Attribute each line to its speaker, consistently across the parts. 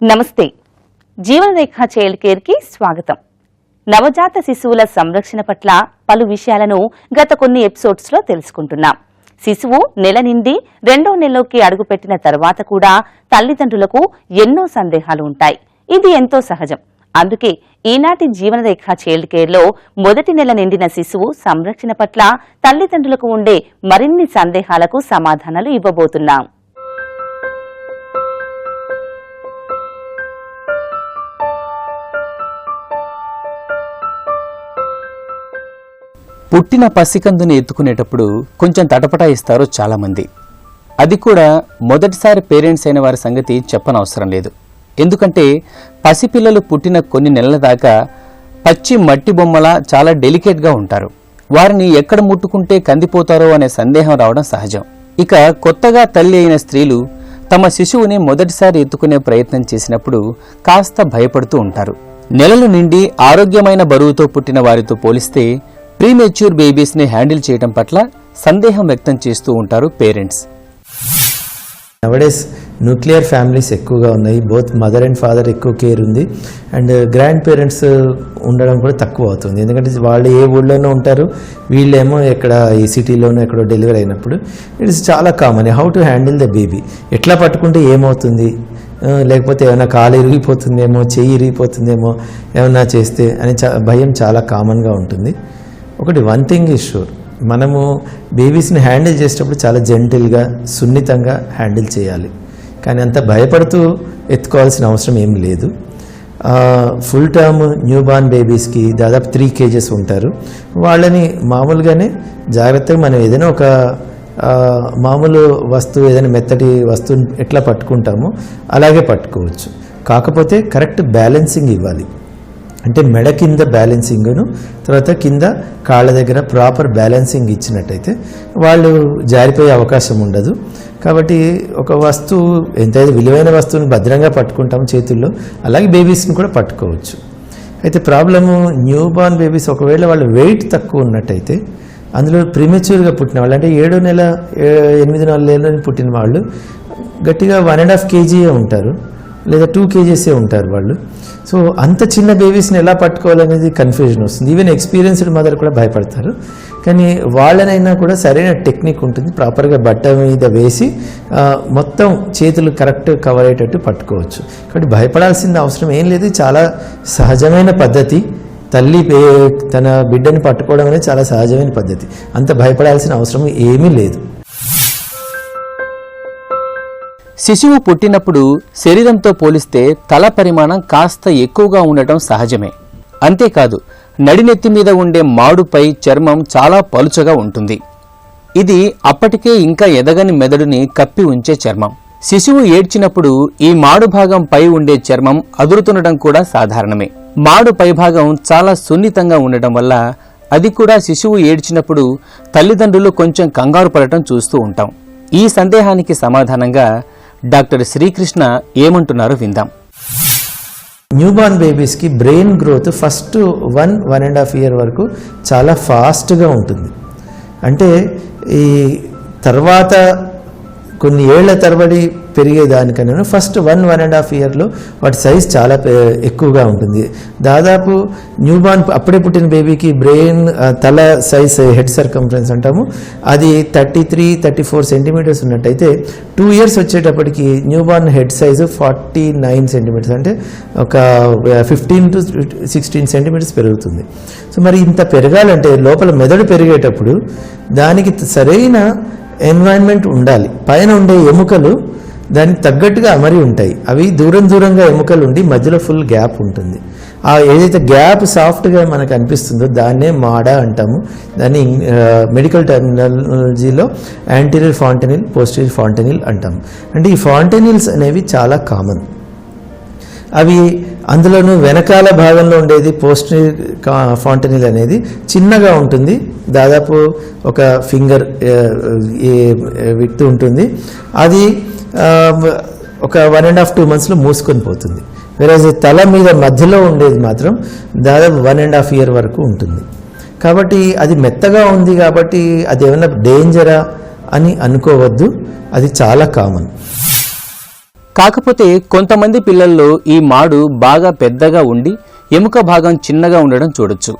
Speaker 1: నమస్తే. జీవనరేఖ child care కి స్వాగతం. నవజాత శిశువుల సంరక్షణ పట్ల పలు విషయాలను గత కొన్ని ఎపిసోడ్స్ లో తెలుసుకుంటున్నాం. శిశువు నెల నిండి రెండో నెలలోకి అడుగుపెట్టిన తర్వాత కూడా తల్లిదండ్రులకు ఎన్నో సందేహాలు ఉంటాయి. ఇది ఎంతో సహజం. అందుకే ఈనాటి జీవనరేఖ చైల్డ్ కేర్ లో మొదటి నెల నిండిన శిశువు సంరక్షణ పట్ల తల్లిదండ్రులకు ఉండే మరిన్ని సందేహాలకు సమాధానాలు ఇవ్వబోతున్నాం.
Speaker 2: పుట్టిన పసికందుని ఎత్తుకునేటప్పుడు కొంచెం తటపటాయిస్తారు చాలామంది. అది కూడా మొదటిసారి పేరెంట్స్ అయిన వారి సంగతి చెప్పనవసరం లేదు. ఎందుకంటే పసిపిల్లలు పుట్టిన కొన్ని నెలల దాకా పచ్చి మట్టి బొమ్మలా చాలా డెలికేట్గా ఉంటారు. వారిని ఎక్కడ ముట్టుకుంటే కందిపోతారో అనే సందేహం రావడం సహజం. ఇక కొత్తగా తల్లి అయిన స్త్రీలు తమ శిశువుని మొదటిసారి ఎత్తుకునే ప్రయత్నం చేసినప్పుడు కాస్త భయపడుతూ ఉంటారు. నెలలు నిండి ఆరోగ్యమైన బరువుతో పుట్టిన వారితో పోలిస్తే ప్రీమెచ్యూర్ బేబీస్ ని హ్యాండిల్ చేయడం పట్ల సందేహం వ్యక్తం చేస్తూ ఉంటారు పేరెంట్స్.
Speaker 3: నవడేస్ న్యూక్లియర్ ఫ్యామిలీస్ ఎక్కువగా ఉన్నాయి. బోత్ మదర్ అండ్ ఫాదర్ ఎక్కువ కేర్ ఉంది అండ్ గ్రాండ్ పేరెంట్స్ ఉండడం కూడా తక్కువ అవుతుంది. ఎందుకంటే వాళ్ళు ఏ ఊళ్ళోనూ ఉంటారు, వీళ్ళేమో ఎక్కడ ఈ సిటీలోనూ ఎక్కడో డెలివరీ అయినప్పుడు ఇట్స్ చాలా common. How to handle the baby, ఎట్లా పట్టుకుంటే ఏమవుతుంది, లేకపోతే ఏమైనా కాలు ఇరిగిపోతుందేమో, చెయ్యి ఇరిగిపోతుందేమో ఏమైనా చేస్తే అని భయం చాలా కామన్గా ఉంటుంది. ఒకటి వన్ థింగ్ ఈజ్ షూర్, మనము బేబీస్ని హ్యాండిల్ చేసేటప్పుడు చాలా జెంటిల్గా సున్నితంగా హ్యాండిల్ చేయాలి. కానీ అంత భయపడుతూ ఎత్తుకోవాల్సిన అవసరం ఏం లేదు. ఫుల్ టర్మ్ న్యూ బార్న్ బేబీస్కి దాదాపు 3 kgs ఉంటారు. వాళ్ళని మామూలుగానే జాగ్రత్తగా మనం ఏదైనా ఒక మామూలు వస్తువు, ఏదైనా మెత్తటి వస్తువుని ఎట్లా పట్టుకుంటామో అలాగే పట్టుకోవచ్చు. కాకపోతే కరెక్ట్ బ్యాలెన్సింగ్ ఇవ్వాలి. అంటే మెడ కింద బ్యాలెన్సింగ్ను, తర్వాత కింద కాళ్ళ దగ్గర ప్రాపర్ బ్యాలెన్సింగ్ ఇచ్చినట్టయితే వాళ్ళు జారిపోయే అవకాశం ఉండదు. కాబట్టి ఒక వస్తువు ఎంతైతే విలువైన వస్తువుని భద్రంగా పట్టుకుంటాము చేతుల్లో, అలాగే బేబీస్ని కూడా పట్టుకోవచ్చు. అయితే ప్రాబ్లము న్యూ బార్న్ బేబీస్ ఒకవేళ వాళ్ళు వెయిట్ తక్కువ ఉన్నట్టయితే, అందులో ప్రీమెచ్యూర్గా పుట్టిన వాళ్ళు అంటే 7 నెల 8 నెలల పుట్టిన వాళ్ళు గట్టిగా 1.5 kg ఉంటారు, లేదా 2 kgs ఉంటారు వాళ్ళు. సో అంత చిన్న బేబీస్ని ఎలా పట్టుకోవాలనేది కన్ఫ్యూజన్ వస్తుంది. ఈవెన్ ఎక్స్పీరియన్స్డ్ మదర్ కూడా భయపడతారు. కానీ వాళ్ళనైనా కూడా సరైన టెక్నిక్ ఉంటుంది. ప్రాపర్గా బట్ట మీద వేసి మొత్తం చేతులు కరెక్ట్ కవర్ అయ్యేటట్టు పట్టుకోవచ్చు. కాబట్టి భయపడాల్సిన అవసరం ఏం లేదు. చాలా సహజమైన పద్ధతి. తల్లి తన బిడ్డని పట్టుకోవడం అనేది చాలా సహజమైన పద్ధతి. అంత భయపడాల్సిన అవసరం ఏమీ లేదు.
Speaker 2: శిశువు పుట్టినప్పుడు శరీరంతో పోలిస్తే తల పరిమాణం కాస్త ఎక్కువగా ఉండటం సహజమే. అంతేకాదు నడినెత్తి మీద ఉండే మాడుపై చర్మం చాలా పలుచగా ఉంటుంది. ఇది అప్పటికే ఇంకా ఎదగని మెదడుని కప్పి ఉంచే చర్మం. శిశువు ఏడ్చినప్పుడు ఈ మాడు భాగం పై ఉండే చర్మం అదురుతుండటం కూడా సాధారణమే. మాడు పైభాగం చాలా సున్నితంగా ఉండటం వల్ల అది కూడా శిశువు ఏడ్చినప్పుడు తల్లిదండ్రులు కొంచెం కంగారు పడటం చూస్తూ ఉంటాం. ఈ సందేహానికి సమాధానంగా డాక్టర్ శ్రీకృష్ణ ఏమంటున్నారో విందాం.
Speaker 3: న్యూబార్న్ బేబీస్కి బ్రెయిన్ గ్రోత్ ఫస్ట్ 1.5 year వరకు చాలా ఫాస్ట్గా ఉంటుంది. అంటే ఈ తర్వాత కొన్ని ఏళ్ల తరబడి పెరిగేదానికన్నా ఫస్ట్ 1.5 yearలో వాటి సైజ్ చాలా ఎక్కువగా ఉంటుంది. దాదాపు న్యూబార్న్ అప్పుడే పుట్టిన బేబీకి బ్రెయిన్ తల సైజ్, హెడ్ సర్కంఫరెన్స్ అంటాము, అది 33-34 centimeters ఉన్నట్టయితే 2 years వచ్చేటప్పటికి న్యూబార్న్ హెడ్ సైజు 49 centimeters, అంటే ఒక 15 to 16 centimeters పెరుగుతుంది. సో మరి ఇంత పెరగాలంటే లోపల మెదడు పెరిగేటప్పుడు దానికి సరైన ఎన్వైరన్మెంట్ ఉండాలి. పైన ఉండే ఎముకలు దానికి తగ్గట్టుగా అమరి ఉంటాయి. అవి దూరంగా ఎముకలు ఉండి మధ్యలో ఫుల్ గ్యాప్ ఉంటుంది. ఆ ఏదైతే గ్యాప్ సాఫ్ట్గా మనకు అనిపిస్తుందో దాన్నే మాడా అంటాము. దాన్ని మెడికల్ టెర్మినాలజీలో యాంటీరియర్ ఫాంటెనిల్, పోస్టీరియర్ ఫాంటెనిల్ అంటాము. అంటే ఈ ఫాంటెనిల్స్ అనేవి చాలా కామన్. అవి అందులోనూ వెనకాల భాగంలో ఉండేది పోస్టీరియర్ ఫాంటెనిల్ అనేది చిన్నగా ఉంటుంది. దాదాపు ఒక ఫింగర్ విడ్త్ ఉంటుంది. అది ఒక 1.5-2 monthsలో మూసుకొని పోతుంది. వేరేజ్ తల మీద మధ్యలో ఉండేది మాత్రం దాదాపు 1.5 year వరకు ఉంటుంది. కాబట్టి అది మెత్తగా ఉంది కాబట్టి అది ఏమైనా డేంజరా అని అనుకోవద్దు. అది చాలా కామన్.
Speaker 2: కాకపోతే కొంతమంది పిల్లల్లో ఈ మాడు బాగా పెద్దగా ఉండి ఎముక భాగం చిన్నగా ఉండడం చూడొచ్చు.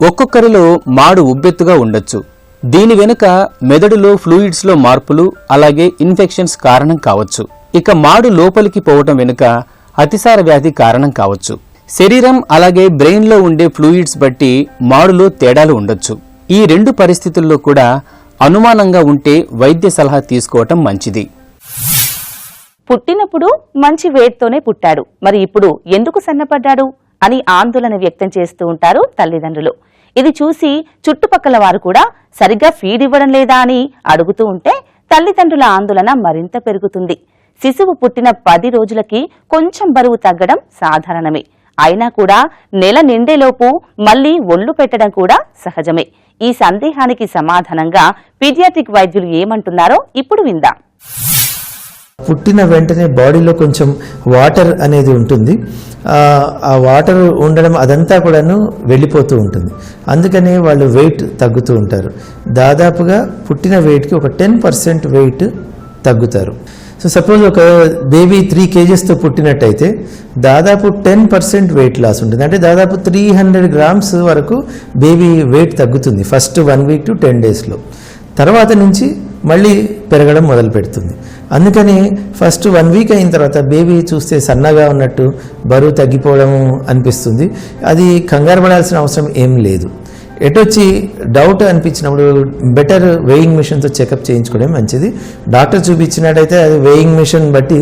Speaker 2: ఒక్కొక్కరిలో మాడు ఉబ్బెత్తుగా ఉండొచ్చు. దీని వెనుక మెదడులో ఫ్లూయిడ్స్లో మార్పులు అలాగే ఇన్ఫెక్షన్స్ కారణం కావచ్చు. ఇక మాడు లోపలికి పోవటం వెనుక అతిసార వ్యాధి కారణం కావచ్చు. శరీరం అలాగే బ్రెయిన్లో ఉండే ఫ్లూయిడ్స్ బట్టి మాడులో తేడాలు ఉండొచ్చు. ఈ 2 పరిస్థితుల్లో కూడా అనుమానంగా ఉంటే వైద్య సలహా తీసుకోవటం మంచిది.
Speaker 1: పుట్టినప్పుడు మంచి వెయిట్తోనే పుట్టాడు, మరి ఇప్పుడు ఎందుకు సన్నపడ్డాడు అని ఆందోళన వ్యక్తం చేస్తూ ఉంటారు తల్లిదండ్రులు. ఇది చూసి చుట్టుపక్కల వారు కూడా సరిగ్గా ఫీడ్ ఇవ్వడం లేదా అని అడుగుతూ ఉంటే తల్లిదండ్రుల ఆందోళన మరింత పెరుగుతుంది. శిశువు పుట్టిన 10 రోజులకి కొంచెం బరువు తగ్గడం సాధారణమే. అయినా కూడా నెల నిండేలోపు మళ్లీ ఒళ్లు పెట్టడం కూడా సహజమే. ఈ సందేహానికి సమాధానంగా పీడియాట్రిక్ వైద్యులు ఏమంటున్నారో ఇప్పుడు విందాం.
Speaker 3: పుట్టిన వెంటనే బాడీలో కొంచెం వాటర్ అనేది ఉంటుంది. ఆ వాటర్ ఉండడం అదంతా కూడాను వెళ్ళిపోతూ ఉంటుంది. అందుకనే వాళ్ళు వెయిట్ తగ్గుతూ ఉంటారు. దాదాపుగా పుట్టిన వెయిట్కి ఒక 10% వెయిట్ తగ్గుతారు. సో సపోజ్ ఒక బేబీ 3 kgsతో పుట్టినట్టయితే దాదాపు 10% వెయిట్ లాస్ ఉంటుంది. అంటే దాదాపు 300 grams వరకు బేబీ వెయిట్ తగ్గుతుంది ఫస్ట్ 1 week to 10 daysలో. తర్వాత నుంచి మళ్ళీ పెరగడం మొదలు పెడుతుంది. అందుకని ఫస్ట్ 1 week అయిన తర్వాత బేబీ చూస్తే సన్నగా ఉన్నట్టు బరువు తగ్గిపోవడం అనిపిస్తుంది. అది కంగారు పడాల్సిన అవసరం ఏం లేదు. ఎటొచ్చి డౌట్ అనిపించినప్పుడు బెటర్ వెయింగ్ మిషన్తో చెకప్ చేయించుకోవడం మంచిది. డాక్టర్ చూపించినట్టయితే అది వెయింగ్ మిషన్ బట్టి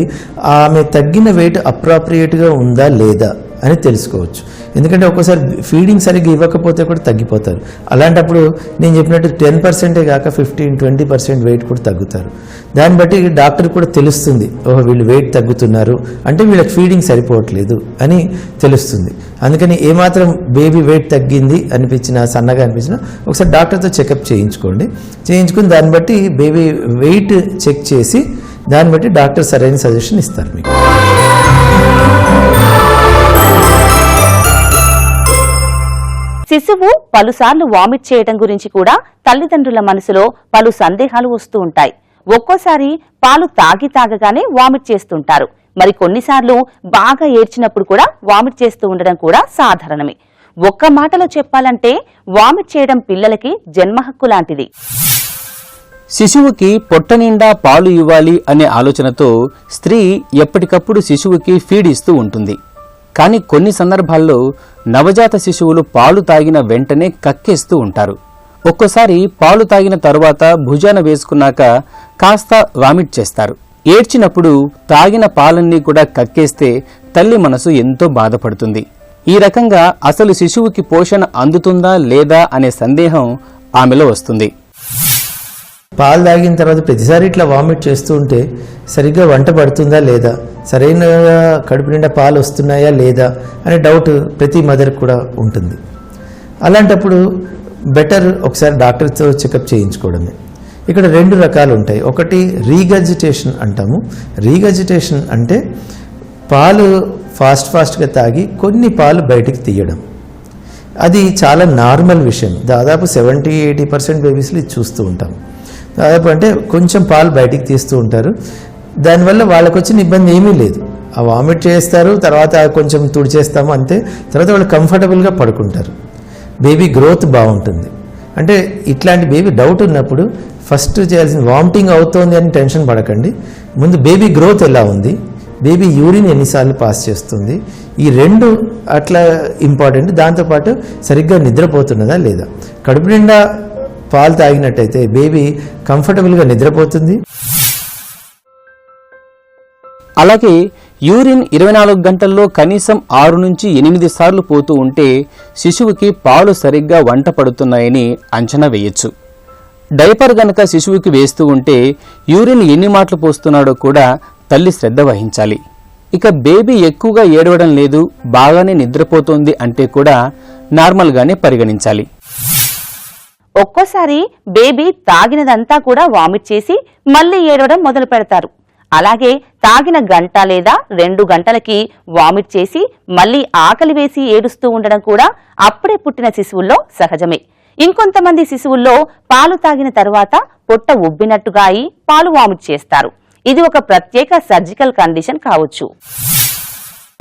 Speaker 3: ఆమె తగ్గిన వెయిట్ అప్రాప్రియేట్గా ఉందా లేదా అని తెలుసుకోవచ్చు. ఎందుకంటే ఒక్కోసారి ఫీడింగ్ సరిగ్గా ఇవ్వకపోతే కూడా తగ్గిపోతారు. అలాంటప్పుడు నేను చెప్పినట్టు 10% కాక 15-20% వెయిట్ కూడా తగ్గుతారు. దాన్ని బట్టి డాక్టర్ కూడా తెలుస్తుంది, ఓహో వీళ్ళు వెయిట్ తగ్గుతున్నారు అంటే వీళ్ళకి ఫీడింగ్ సరిపోవట్లేదు అని తెలుస్తుంది. అందుకని ఏమాత్రం బేబీ వెయిట్ తగ్గింది అనిపించినా సన్నగా అనిపించినా ఒకసారి డాక్టర్తో చెకప్ చేయించుకుని దాన్ని బట్టి బేబీ వెయిట్ చెక్ చేసి దాన్ని బట్టి డాక్టర్ సరైన సజెషన్ ఇస్తారు మీకు.
Speaker 1: శిశువు పలుసార్లు వామిట్ చేయడం గురించి కూడా తల్లిదండ్రుల మనసులో పలు సందేహాలు వస్తూ ఉంటాయి. ఒక్కోసారి పాలు తాగగానే వామిట్ చేస్తుంటారు. మరి కొన్నిసార్లు బాగా ఏడ్చినప్పుడు కూడా వామిట్ చేస్తూ ఉండడం కూడా సాధారణమే. ఒక్క మాటలో చెప్పాలంటే వామిట్ చేయడం పిల్లలకి జన్మహక్కు లాంటిది.
Speaker 2: శిశువుకి పొట్ట నిండా పాలు ఇవ్వాలి అనే ఆలోచనతో స్త్రీ ఎప్పటికప్పుడు శిశువుకి ఫీడ్ ఇస్తూ ఉంటుంది. కానీ కొన్ని సందర్భాల్లో నవజాత శిశువులు పాలు తాగిన వెంటనే కక్కేస్తూ ఉంటారు. ఒక్కోసారి పాలు తాగిన తరువాత భుజాన వేసుకున్నాక కాస్త వామిట్ చేస్తారు. ఏడ్చినప్పుడు తాగిన పాలన్నీ కూడా కక్కేస్తే తల్లి మనసు ఎంతో బాధపడుతుంది. ఈ రకంగా అసలు శిశువుకి పోషణ అందుతుందా లేదా అనే సందేహం ఆమెలో వస్తుంది.
Speaker 3: పాలు తాగిన తర్వాత ప్రతిసారి ఇట్లా వామిట్ చేస్తూ ఉంటే సరిగ్గా వంట పడుతుందా లేదా, సరైన కడుపు నిండా పాలు వస్తున్నాయా లేదా అనే డౌట్ ప్రతి మదర్కి కూడా ఉంటుంది. అలాంటప్పుడు బెటర్ ఒకసారి డాక్టర్తో చెకప్ చేయించుకోవడమే. ఇక్కడ 2 రకాలు ఉంటాయి. ఒకటి రీగజిటేషన్ అంటాము. రీగజిటేషన్ అంటే పాలు ఫాస్ట్గా తాగి కొన్ని పాలు బయటికి తీయడం. అది చాలా నార్మల్ విషయం. దాదాపు 70-80% బేబీస్లో ఇది చూస్తూ ఉంటాం. దాదాపు అంటే కొంచెం పాలు బయటికి తీస్తూ ఉంటారు. దానివల్ల వాళ్ళకు వచ్చిన ఇబ్బంది ఏమీ లేదు. ఆ వామిట్ చేస్తారు, తర్వాత కొంచెం తుడిచేస్తాము అంతే. తర్వాత వాళ్ళు కంఫర్టబుల్గా పడుకుంటారు. బేబీ గ్రోత్ బాగుంటుంది. అంటే ఇట్లాంటి బేబీ డౌట్ ఉన్నప్పుడు ఫస్ట్ చేయాల్సిన వామిటింగ్ అవుతోంది అని టెన్షన్ పడకండి. ముందు బేబీ గ్రోత్ ఎలా ఉంది, బేబీ యూరిన్ ఎన్నిసార్లు పాస్ చేస్తుంది, ఈ 2 అట్లా ఇంపార్టెంట్. దాంతోపాటు సరిగ్గా నిద్రపోతున్నదా లేదా. కడుపు నిండా పాలు తాగినట్టయితే బేబీ కంఫర్టబుల్గా నిద్రపోతుంది.
Speaker 2: అలాగే యూరిన్ 24 గంటల్లో కనీసం 6 నుంచి 8 సార్లు పోతూ ఉంటే శిశువుకి పాలు సరిగ్గా వంట పడుతున్నాయని అంచనా వేయొచ్చు. డైపర్ గనక శిశువుకి వేస్తూ ఉంటే యూరిన్ ఎన్ని మాటలు పోస్తున్నాడో కూడా తల్లి శ్రద్ధ వహించాలి. ఇక బేబీ ఎక్కువగా ఏడవడం లేదు, బాగానే నిద్రపోతోంది అంటే కూడా నార్మల్గానే పరిగణించాలి.
Speaker 1: ఒక్కోసారి బేబీ తాగినదంతా కూడా వామిట్ చేసి మళ్లీ ఏడవడం మొదలు పెడతారు. అలాగే తాగిన గంట లేదా 2 గంటలకి వామిట్ చేసి మళ్లీ ఆకలి వేసి ఏడుస్తూ ఉండడం కూడా అప్పుడే పుట్టిన శిశువుల్లో సహజమే. ఇంకొంతమంది శిశువుల్లో పాలు తాగిన తరువాత పొట్ట ఉబ్బినట్టుగా అయి పాలు వామిట్ చేస్తారు. ఇది ఒక ప్రత్యేక సర్జికల్ కండిషన్ కావచ్చు.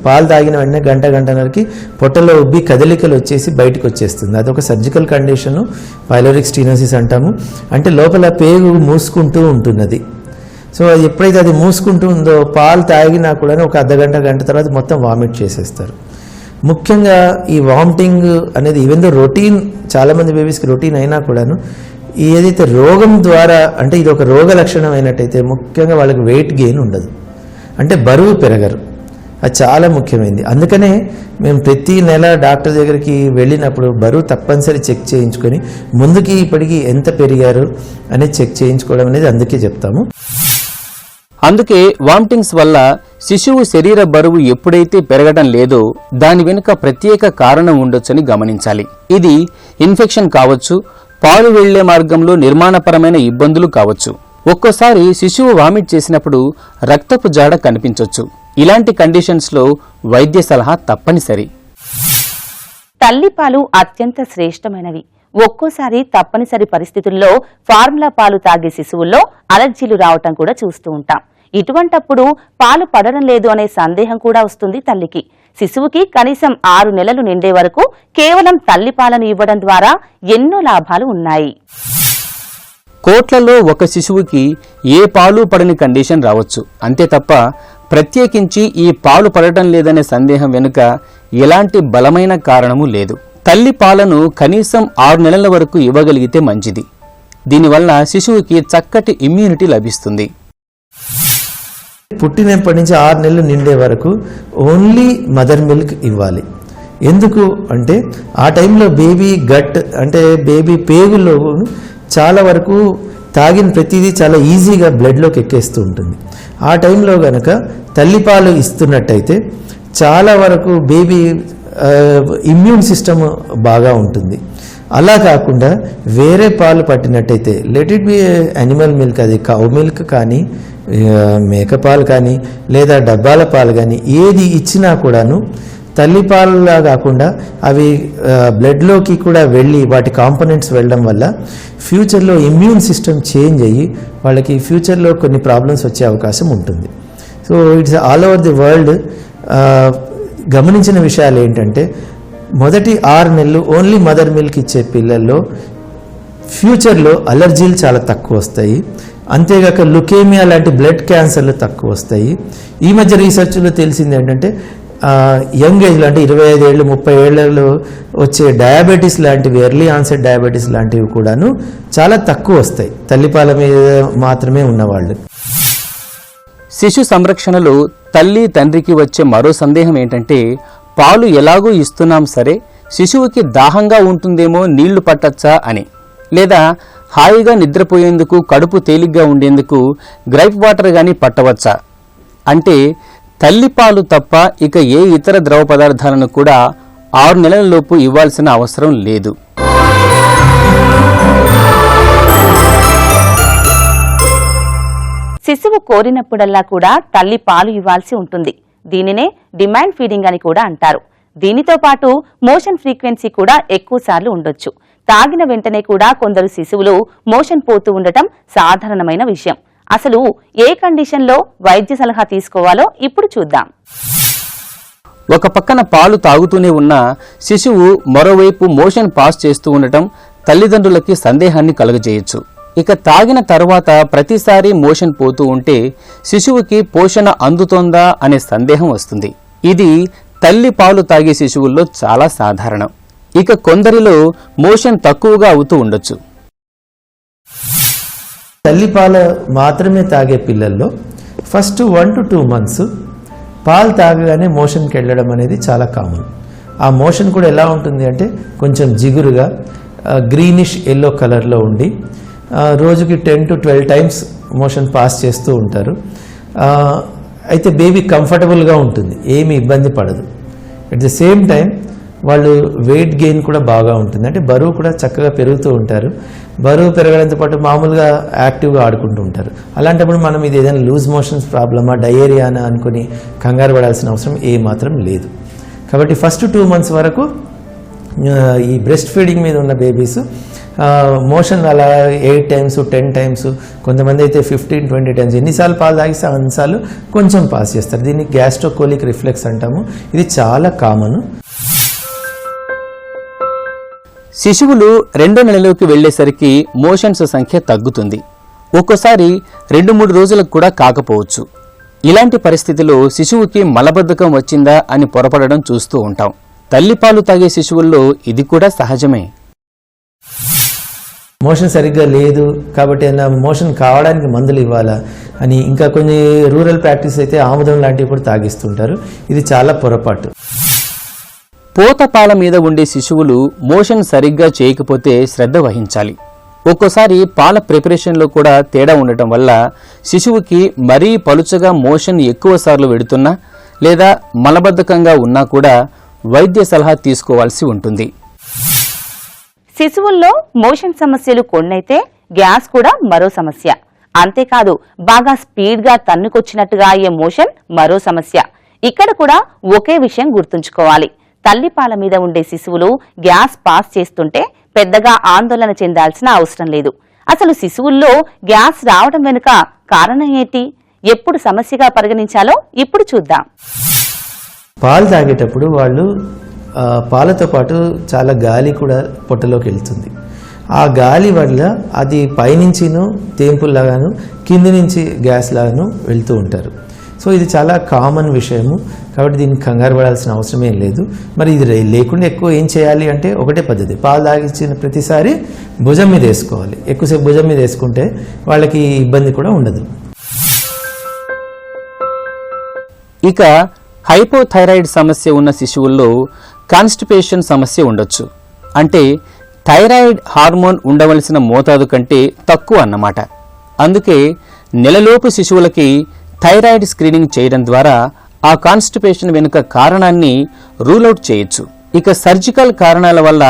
Speaker 3: పాలు తాగిన వెంటనే గంటన్నరకి పొట్టలో ఉబ్బి కదలికలు వచ్చేసి బయటకు వచ్చేస్తుంది. అదొక సర్జికల్ కండిషను, పైలోరిక్ స్టీనోసిస్ అంటాము. అంటే లోపల పేగు మూసుకుంటూ ఉంటున్నది. సో అది ఎప్పుడైతే అది మూసుకుంటూ ఉందో పాలు తాగినా కూడా ఒక గంట తర్వాత మొత్తం వామిట్ చేసేస్తారు. ముఖ్యంగా ఈ వామిటింగ్ అనేది ఈవెన్ దో రొటీన్, చాలామంది బేబీస్కి రొటీన్ అయినా కూడాను ఏదైతే రోగం ద్వారా, అంటే ఇది ఒక రోగ లక్షణం అయినట్టయితే ముఖ్యంగా వాళ్ళకి వెయిట్ గెయిన్ ఉండదు, అంటే బరువు పెరగరు. అది చాలా ముఖ్యమైనది. అందుకనే మేము ప్రతి నెల డాక్టర్ దగ్గరికి వెళ్ళినప్పుడు బరువు తప్పనిసరి చెక్ చేయించుకొని ముందుకి ఇప్పటికి ఎంత పెరిగారు అనేది చెక్ చేయించుకోవడం అనేది అందుకే చెప్తాము.
Speaker 2: అందుకే వామిటింగ్స్ వల్ల శిశువు శరీర బరువు ఎప్పుడైతే పెరగడం లేదో దాని వెనుక ప్రత్యేక కారణం ఉండొచ్చని గమనించాలి. ఇది ఇన్ఫెక్షన్ కావచ్చు, పాలు వెళ్లే మార్గంలో నిర్మాణపరమైన ఇబ్బందులు కావచ్చు. ఒక్కోసారి శిశువు వామిట్ చేసినప్పుడు రక్తపు జాడ కనిపించొచ్చు. ఇలాంటి కండిషన్స్లో వైద్య సలహా తప్పనిసరి.
Speaker 1: తల్లిపాలు అత్యంత శ్రేష్టమైనవి. ఒక్కోసారి తప్పనిసరి పరిస్థితుల్లో ఫార్ములా పాలు తాగే శిశువుల్లో అలర్జీలు రావటం కూడా చూస్తూ ఉంటాం. ఇటువంటప్పుడు పాలు పడడం లేదు అనే సందేహం కూడా వస్తుంది తల్లికి. శిశువుకి కనీసం 6 నెలలు నిండే వరకు కేవలం తల్లిపాలను ఇవ్వడం ద్వారా ఎన్నో లాభాలు ఉన్నాయి.
Speaker 2: కోట్లలో ఒక శిశువుకి ఏ పాలు పడని కండిషన్ రావచ్చు. అంతే తప్ప ప్రత్యేకించి ఈ పాలు పడటం లేదనే సందేహం వెనుక ఎలాంటి బలమైన కారణము లేదు. తల్లి పాలను కనీసం 6 నెలల వరకు ఇవ్వగలిగితే మంచిది. దీనివల్ల శిశువుకి చక్కటి ఇమ్యూనిటీ లభిస్తుంది.
Speaker 3: పుట్టినప్పటి నుంచి 6 నెలలు నిండే వరకు ఓన్లీ మదర్ మిల్క్ ఇవ్వాలి. ఎందుకు అంటే ఆ టైంలో బేబీ గట్, అంటే బేబీ పేగుల్లో చాలా వరకు తాగిన ప్రతిదీ చాలా ఈజీగా బ్లడ్లోకి ఎక్కేస్తూ ఉంటుంది. ఆ టైంలో కనుక తల్లిపాలు ఇస్తున్నట్టయితే చాలా వరకు బేబీ ఇమ్యూన్ సిస్టమ్ బాగా ఉంటుంది. అలా కాకుండా వేరే పాలు పట్టినట్టయితే, let it be animal milk, అది కౌ మిల్క్ కానీ మేక పాలు కానీ లేదా డబ్బాల పాలు కానీ ఏది ఇచ్చినా కూడాను తల్లిపాలులా కాకుండా అవి బ్లడ్లోకి కూడా వెళ్ళి వాటి కాంపోనెంట్స్ వెళ్ళడం వల్ల ఫ్యూచర్లో ఇమ్యూన్ సిస్టమ్ చేంజ్ అయ్యి వాళ్ళకి ఫ్యూచర్లో కొన్ని ప్రాబ్లమ్స్ వచ్చే అవకాశం ఉంటుంది. So it's all over the world గమనించిన విషయాలు ఏంటంటే మొదటి 6 నెలలు ఓన్లీ మదర్ మిల్క్ ఇచ్చే పిల్లల్లో ఫ్యూచర్లో అలర్జీలు చాలా తక్కువ వస్తాయి. అంతేగాక లుకేమియా లాంటి బ్లడ్ క్యాన్సర్లు తక్కువ వస్తాయి. ఈ మధ్య రీసెర్చ్లో తెలిసింది ఏంటంటే యంగ్ ఏజ్లో, అంటే 25 ఏళ్ళు 30 ఏళ్ళలో వచ్చే డయాబెటీస్ లాంటివి, ఎర్లీ ఆన్సెట్ డయాబెటీస్ లాంటివి కూడాను చాలా తక్కువ వస్తాయి తల్లిపాల మీద మాత్రమే ఉన్నవాళ్ళు.
Speaker 2: శిశు సంరక్షణలో తల్లి తండ్రికి వచ్చే మరో సందేహం ఏంటంటే పాలు ఎలాగూ ఇస్తున్నాం సరే శిశువుకి దాహంగా ఉంటుందేమో నీళ్లు పట్టచ్చా అని, లేదా హాయిగా నిద్రపోయేందుకు కడుపు తేలిగ్గా ఉండేందుకు గ్రైప్ వాటర్ గాని పట్టవచ్చా అంటే తల్లిపాలు తప్ప ఇక ఏ ఇతర ద్రవ పదార్థాలను కూడా 6 నెలలలోపు ఇవ్వాల్సిన అవసరం లేదు.
Speaker 1: శిశువు కోరినప్పుడల్లా కూడా తల్లి పాలు ఇవ్వాల్సి ఉంటుంది. దీనినే డిమాండ్ ఫీడింగ్ అని కూడా అంటారు. దీనితో పాటు మోషన్ ఫ్రీక్వెన్సీ కూడా ఎక్కువసార్లు ఉండొచ్చు. తాగిన వెంటనే కూడా కొందరు శిశువులు మోషన్ పోతూ ఉండటం సాధారణమైన విషయం. అసలు ఏ కండిషన్లో వైద్య సలహా తీసుకోవాలో ఇప్పుడు చూద్దాం.
Speaker 2: ఒక పక్కన పాలు తాగుతూనే ఉన్న శిశువు మరోవైపు మోషన్ పాస్ చేస్తూ ఉండటం తల్లిదండ్రులకి సందేహాన్ని కలుగజేయొచ్చు. ఇక తాగిన తర్వాత ప్రతిసారి మోషన్ పోతూ ఉంటే శిశువుకి పోషణ అందుతోందా అనే సందేహం వస్తుంది. ఇది తల్లి పాలు తాగే శిశువుల్లో చాలా సాధారణం. ఇక కొందరిలో మోషన్ తక్కువగా అవుతూ ఉండొచ్చు.
Speaker 3: తల్లిపాలు మాత్రమే తాగే పిల్లల్లో ఫస్ట్ 1 to 2 months పాలు తాగగానే మోషన్కి వెళ్ళడం అనేది చాలా కామన్. ఆ మోషన్ కూడా ఎలా ఉంటుంది అంటే కొంచెం జిగురుగా గ్రీనిష్ ఎల్లో కలర్లో ఉండి రోజుకి 10 to 12 times మోషన్ పాస్ చేస్తూ ఉంటారు. అయితే బేబీ కంఫర్టబుల్గా ఉంటుంది, ఏమి ఇబ్బంది పడదు. అట్ ద సేమ్ టైం వాళ్ళు వెయిట్ గెయిన్ కూడా బాగా ఉంటుంది, అంటే బరువు కూడా చక్కగా పెరుగుతూ ఉంటారు. బరువు పెరగడంతో పాటు మామూలుగా యాక్టివ్గా ఆడుకుంటూ ఉంటారు. అలాంటప్పుడు మనం ఇది ఏదైనా లూజ్ మోషన్స్ ప్రాబ్లమా డయేరియానా అనుకుని కంగారు పడాల్సిన అవసరం ఏమాత్రం లేదు. కాబట్టి ఫస్ట్ 2 months వరకు ఈ బ్రెస్ట్ ఫీడింగ్ మీద ఉన్న బేబీస్ మోషన్ అలా 8 times 10 times, కొంతమంది అయితే 15-20 times ఎన్నిసార్లు పాలు తాగిస్తే అన్నిసార్లు కొంచెం పాస్ చేస్తారు. దీన్ని గ్యాస్ట్రోకోలిక్ రిఫ్లెక్స్ అంటాము. ఇది చాలా కామన్.
Speaker 2: శిశువులు 2వ నెలలోకి వెళ్లేసరికి మోషన్స్ సంఖ్య తగ్గుతుంది. ఒక్కోసారి 2-3 రోజులకు కూడా కాకపోవచ్చు. ఇలాంటి పరిస్థితిలో శిశువుకి మలబద్ధకం వచ్చిందా అని పొరపడడం చూస్తూ ఉంటాం. తల్లిపాలు తాగే శిశువుల్లో ఇది కూడా సహజమే.
Speaker 3: మోషన్ సరిగ్గా లేదు కాబట్టి మోషన్ కావడానికి మందులు ఇవ్వాలా అని, ఇంకా కొన్ని రూరల్ ప్రాక్టీస్ అయితే ఆముదం లాంటివి కూడా తాగిస్తుంటారు. ఇది చాలా పొరపాటు.
Speaker 2: పోత పాల మీద ఉండే శిశువులు మోషన్ సరిగ్గా చేయకపోతే శ్రద్ధ వహించాలి. ఒక్కోసారి పాల ప్రిపరేషన్లో కూడా తేడా ఉండటం వల్ల శిశువుకి మరీ పలుచగా మోషన్ ఎక్కువ సార్లు వెడుతున్నా లేదా మలబద్ధకంగా ఉన్నా కూడా వైద్య సలహా తీసుకోవాల్సి ఉంటుంది.
Speaker 1: శిశువుల్లో మోషన్ సమస్యలు కొన్నైతే గ్యాస్ కూడా మరో సమస్య. అంతేకాదు బాగా స్పీడ్గా తన్నుకొచ్చినట్టుగా అయ్యే మోషన్ మరో సమస్య. ఇక్కడ కూడా ఒకే విషయం గుర్తుంచుకోవాలి. తల్లిపాల మీద ఉండే శిశువులు గ్యాస్ పాస్ చేస్తుంటే పెద్దగా ఆందోళన చెందాల్సిన అవసరం లేదు. అసలు శిశువుల్లో గ్యాస్ రావడం వెనుక కారణం ఏంటి, ఎప్పుడు సమస్యగా పరిగణించాలో ఇప్పుడు చూద్దాం.
Speaker 3: పాలు తాగేటప్పుడు వాళ్ళు పాలతో పాటు చాలా గాలి కూడా పొట్టలోకి వెళ్తుంది. ఆ గాలి వల్ల అది పైనుంచిను తేంపుల్లాగాను కింది నుంచి గ్యాస్ లాగాను వెళ్తూ ఉంటారు. సో ఇది చాలా కామన్ విషయము, కాబట్టి దీనికి కంగారు పడాల్సిన అవసరం ఏం లేదు. మరి ఇది లేకుండా ఎక్కువ ఏం చేయాలి అంటే ఒకటే పద్ధతి, పాలు తాగించిన ప్రతిసారి భుజం మీద వేసుకోవాలి. ఎక్కువసేపు భుజం మీద వేసుకుంటే వాళ్ళకి ఇబ్బంది కూడా ఉండదు.
Speaker 2: ఇక హైపోథైరాయిడ్ సమస్య ఉన్న శిశువుల్లో కాన్స్టిపేషన్ సమస్య ఉండొచ్చు. అంటే థైరాయిడ్ హార్మోన్ ఉండవలసిన మోతాదు కంటే తక్కువ అన్నమాట. అందుకే నెలలోపు శిశువులకి థైరాయిడ్ స్క్రీనింగ్ చేయడం ద్వారా ఆ కాన్స్టిపేషన్ వెనుక కారణాన్ని రూల్అవుట్ చేయొచ్చు. ఇక సర్జికల్ కారణాల వల్ల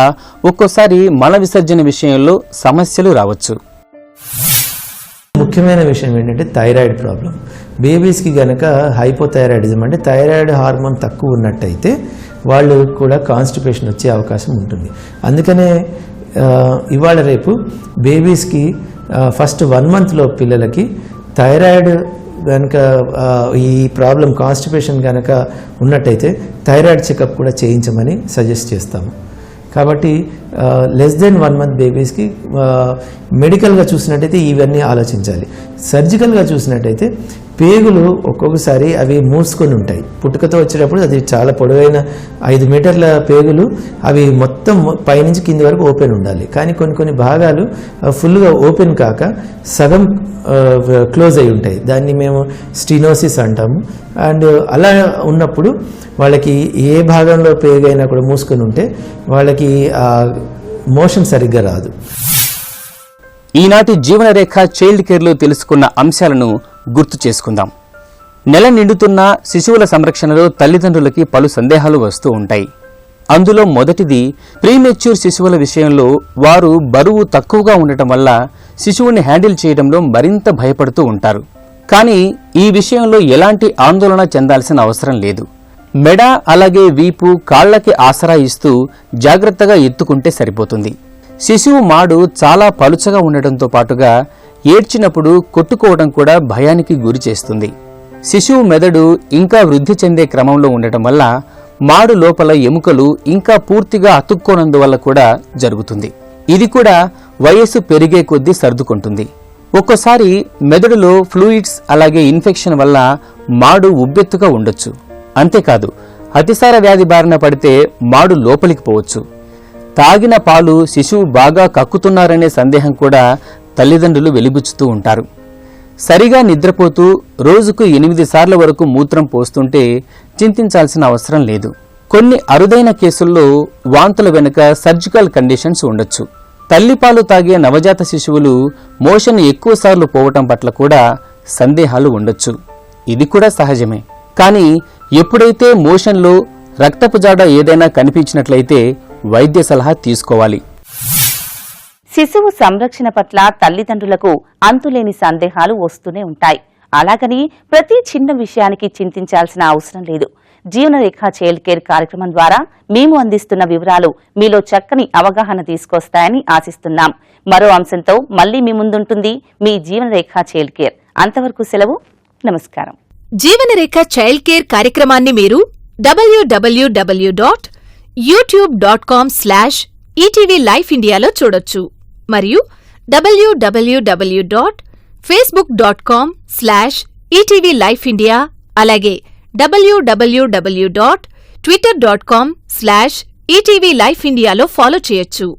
Speaker 2: ఒక్కోసారి మల విసర్జన విషయంలో సమస్యలు రావచ్చు.
Speaker 3: ముఖ్యమైన విషయం ఏంటంటే థైరాయిడ్ ప్రాబ్లం. బేబీస్కి గనక హైపోథైరాయిడిజం అంటే థైరాయిడ్ హార్మోన్ తక్కువ ఉన్నట్టయితే వాళ్ళు కూడా కాన్స్టిపేషన్ వచ్చే అవకాశం ఉంటుంది. అందుకనే ఇవాళ రేపు బేబీస్కి ఫస్ట్ 1 monthలో పిల్లలకి థైరాయిడ్ కనుక ఈ ప్రాబ్లం కాన్స్టిపేషన్ కనుక ఉన్నట్టయితే థైరాయిడ్ చెకప్ కూడా చేయించమని సజెస్ట్ చేస్తాము. కాబట్టి లెస్ దెన్ 1 month బేబీస్కి మెడికల్గా చూసినట్టయితే ఇవన్నీ ఆలోచించాలి. సర్జికల్గా చూసినట్టయితే పేగులు ఒక్కొక్కసారి అవి మూసుకొని ఉంటాయి. పుట్టుకతో వచ్చేటప్పుడు అది చాలా పొడవైన 5 మీటర్ల పేగులు, అవి మొత్తం పైనుంచి కింది వరకు ఓపెన్ ఉండాలి. కానీ కొన్ని భాగాలు ఫుల్గా ఓపెన్ కాక సగం క్లోజ్ అయి ఉంటాయి. దాన్ని మేము స్టీనోసిస్ అంటాము. అండ్ అలా ఉన్నప్పుడు వాళ్ళకి ఏ భాగంలో పేగైనా కూడా మూసుకొని ఉంటే వాళ్ళకి మోషన్ సరిగ్గా రాదు.
Speaker 2: ఈనాటి జీవనరేఖ చైల్డ్ కేర్లో తెలుసుకున్న అంశాలను గుర్తు చేసుకుందాం. నెల నిండుతున్న శిశువుల సంరక్షణలో తల్లిదండ్రులకి పలు సందేహాలు వస్తూ ఉంటాయి. అందులో మొదటిది, ప్రీమెచ్యూర్ శిశువుల విషయంలో వారు బరువు తక్కువగా ఉండటం వల్ల శిశువుని హ్యాండిల్ చేయడంలో మరింత భయపడుతూ ఉంటారు. కానీ ఈ విషయంలో ఎలాంటి ఆందోళన చెందాల్సిన అవసరం లేదు. మెడ అలాగే వీపు కాళ్లకి ఆసరా ఇస్తూ జాగ్రత్తగా ఎత్తుకుంటే సరిపోతుంది. శిశువు మాడు చాలా పలుచగా ఉండటంతో పాటుగా ఏడ్చినప్పుడు కొట్టుకోవడం కూడా భయానికి గురి చేస్తుంది. శిశువు మెదడు ఇంకా వృద్ధి చెందే క్రమంలో ఉండటం వల్ల మాడు లోపల ఎముకలు ఇంకా పూర్తిగా అతుక్కోనందువల్ల కూడా జరుగుతుంది. ఇది కూడా వయస్సు పెరిగే కొద్దీ సర్దుకుంటుంది. ఒక్కోసారి మెదడులో ఫ్లూయిడ్స్ అలాగే ఇన్ఫెక్షన్ వల్ల మాడు ఉబ్బెత్తుగా ఉండొచ్చు. అంతేకాదు అతిసార వ్యాధి బారిన పడితే మాడు లోపలికి పోవచ్చు. తాగిన పాలు శిశువు బాగా కక్కుతున్నారనే సందేహం కూడా తల్లిదండ్రులు వెలిబుచ్చుతూ ఉంటారు. సరిగా నిద్రపోతూ రోజుకు 8 సార్ల వరకు మూత్రం పోస్తుంటే చింతించాల్సిన అవసరం లేదు. కొన్ని అరుదైన కేసుల్లో వాంతుల వెనుక సర్జికల్ కండిషన్స్ ఉండొచ్చు. తల్లిపాలు తాగే నవజాత శిశువులు మోషన్ ఎక్కువసార్లు పోవటం పట్ల కూడా సందేహాలు ఉండొచ్చు. ఇది కూడా సహజమే. కానీ ఎప్పుడైతే మోషన్లో రక్తపు జాడ ఏదైనా కనిపించినట్లయితే వైద్య సలహా తీసుకోవాలి.
Speaker 1: శిశువు సంరక్షణ పట్ల తల్లిదండ్రులకు అంతులేని సందేహాలు వస్తూనే ఉంటాయి. అలాగని ప్రతి చిన్న విషయానికి చింతించాల్సిన అవసరం లేదు. జీవనరేఖ చైల్డ్ కేర్ కార్యక్రమం ద్వారా మేము అందిస్తున్న వివరాలు మీలో చక్కని అవగాహన తీసుకొస్తాయని ఆశిస్తున్నాం. మరో అంశంతో మళ్లీ మీ ముందుంటుంది మీ జీవనరేఖ చైల్డ్ కేర్. అంతవరకు సెలవు. నమస్కారం.
Speaker 4: జీవనరేఖ చైల్డ్ కేర్ కార్యక్రమాన్ని మీరు www.youtube.com/ETV Life Indiaలో చూడొచ్చు మరియు www.facebook.com/ETV Life India అలాగే www.twitter.com/ETV Life Indiaలో ఫాలో చేయొచ్చు.